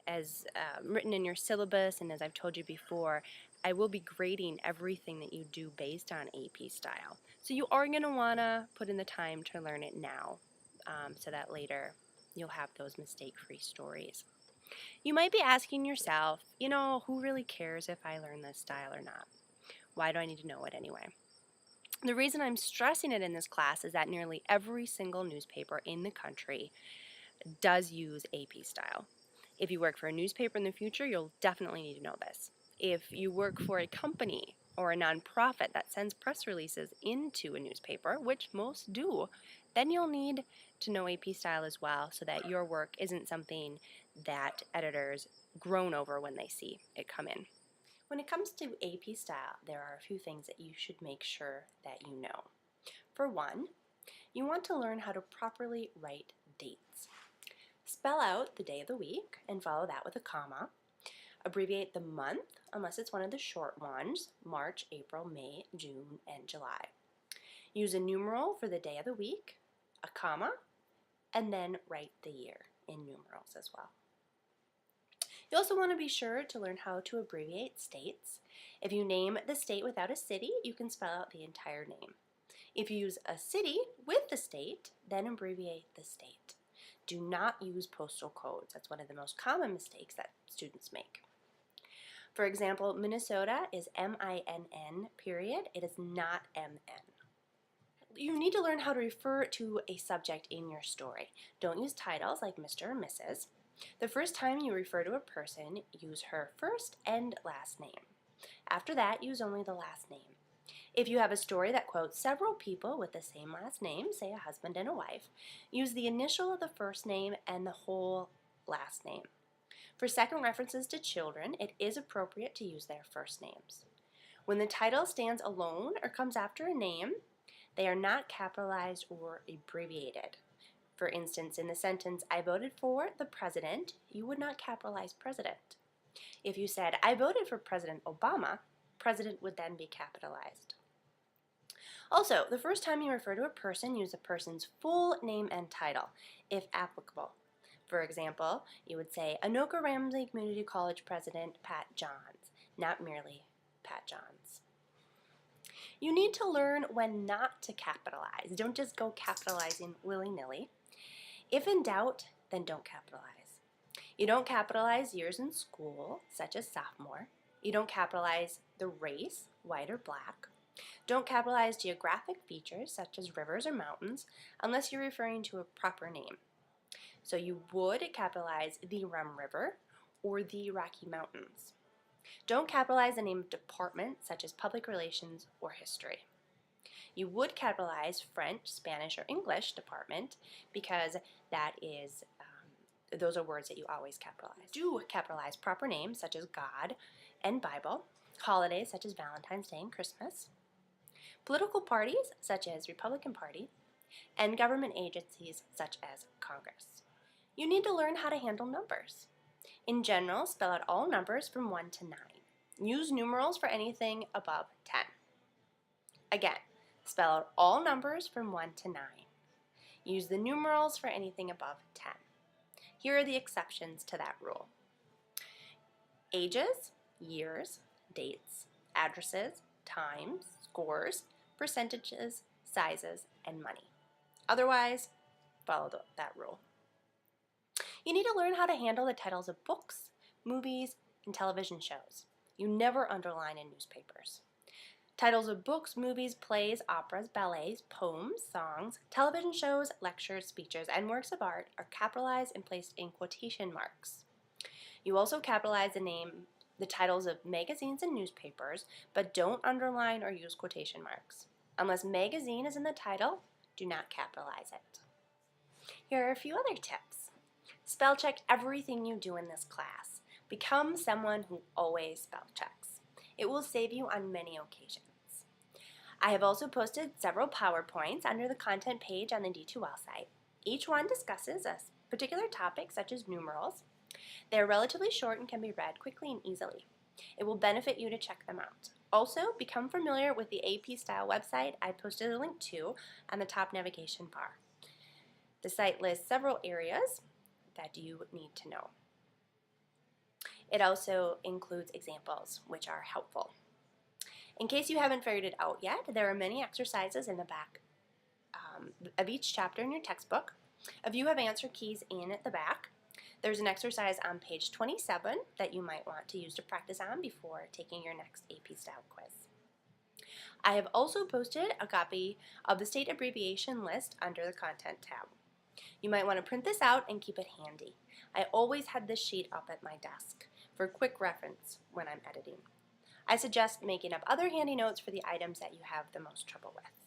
as written in your syllabus, and as I've told you before, I will be grading everything that you do based on AP Style. So you are going to want to put in the time to learn it now, so that later you'll have those mistake-free stories. You might be asking yourself, who really cares if I learn this style or not? Why do I need to know it anyway? The reason I'm stressing it in this class is that nearly every single newspaper in the country does use AP Style. If you work for a newspaper in the future, you'll definitely need to know this. If you work for a company or a nonprofit that sends press releases into a newspaper, which most do, then you'll need to know AP Style as well so that your work isn't something that editors groan over when they see it come in. When it comes to AP Style, there are a few things that you should make sure that you know. For one, you want to learn how to properly write dates. Spell out the day of the week and follow that with a comma. Abbreviate the month, unless it's one of the short ones, March, April, May, June, and July. Use a numeral for the day of the week, a comma, and then write the year in numerals as well. You also want to be sure to learn how to abbreviate states. If you name the state without a city, you can spell out the entire name. If you use a city with the state, then abbreviate the state. Do not use postal codes. That's one of the most common mistakes that students make. For example, Minnesota is M-I-N-N, period. It is not M-N. You need to learn how to refer to a subject in your story. Don't use titles like Mr. or Mrs. The first time you refer to a person, use her first and last name. After that, use only the last name. If you have a story that quotes several people with the same last name, say a husband and a wife, use the initial of the first name and the whole last name. For second references to children, it is appropriate to use their first names. When the title stands alone or comes after a name, they are not capitalized or abbreviated. For instance, in the sentence, I voted for the president, you would not capitalize president. If you said, I voted for President Obama, president would then be capitalized. Also, the first time you refer to a person, use the person's full name and title, if applicable. For example, you would say, Anoka Ramsey Community College President Pat Johns, not merely Pat Johns. You need to learn when not to capitalize. Don't just go capitalizing willy-nilly. If in doubt, then don't capitalize. You don't capitalize years in school, such as sophomore. You don't capitalize the race, white or black. Don't capitalize geographic features, such as rivers or mountains, unless you're referring to a proper name. So you would capitalize the Rum River or the Rocky Mountains. Don't capitalize the name of department, such as public relations or history. You would capitalize French, Spanish, or English department because that is, those are words that you always capitalize. Do capitalize proper names such as God and Bible, holidays such as Valentine's Day and Christmas, political parties such as Republican Party, and government agencies such as Congress. You need to learn how to handle numbers. In general, spell out all numbers from 1 to 9. Use numerals for anything above 10. Again, spell out all numbers from 1 to 9. Use the numerals for anything above 10. Here are the exceptions to that rule. Ages, years, dates, addresses, times, scores, percentages, sizes, and money. Otherwise, follow that rule. You need to learn how to handle the titles of books, movies, and television shows. You never underline in newspapers. Titles of books, movies, plays, operas, ballets, poems, songs, television shows, lectures, speeches, and works of art are capitalized and placed in quotation marks. You also capitalize the titles of magazines and newspapers, but don't underline or use quotation marks. Unless magazine is in the title, do not capitalize it. Here are a few other tips. Spell check everything you do in this class. Become someone who always spell checks. It will save you on many occasions. I have also posted several PowerPoints under the content page on the D2L site. Each one discusses a particular topic, such as numerals. They are relatively short and can be read quickly and easily. It will benefit you to check them out. Also, become familiar with the AP Style website I posted a link to on the top navigation bar. The site lists several areas that you need to know. It also includes examples, which are helpful. In case you haven't figured it out yet, there are many exercises in the back of each chapter in your textbook. If you have answer keys in at the back, there's an exercise on page 27 that you might want to use to practice on before taking your next AP Style quiz. I have also posted a copy of the state abbreviation list under the Content tab. You might want to print this out and keep it handy. I always had this sheet up at my desk for quick reference when I'm editing. I suggest making up other handy notes for the items that you have the most trouble with.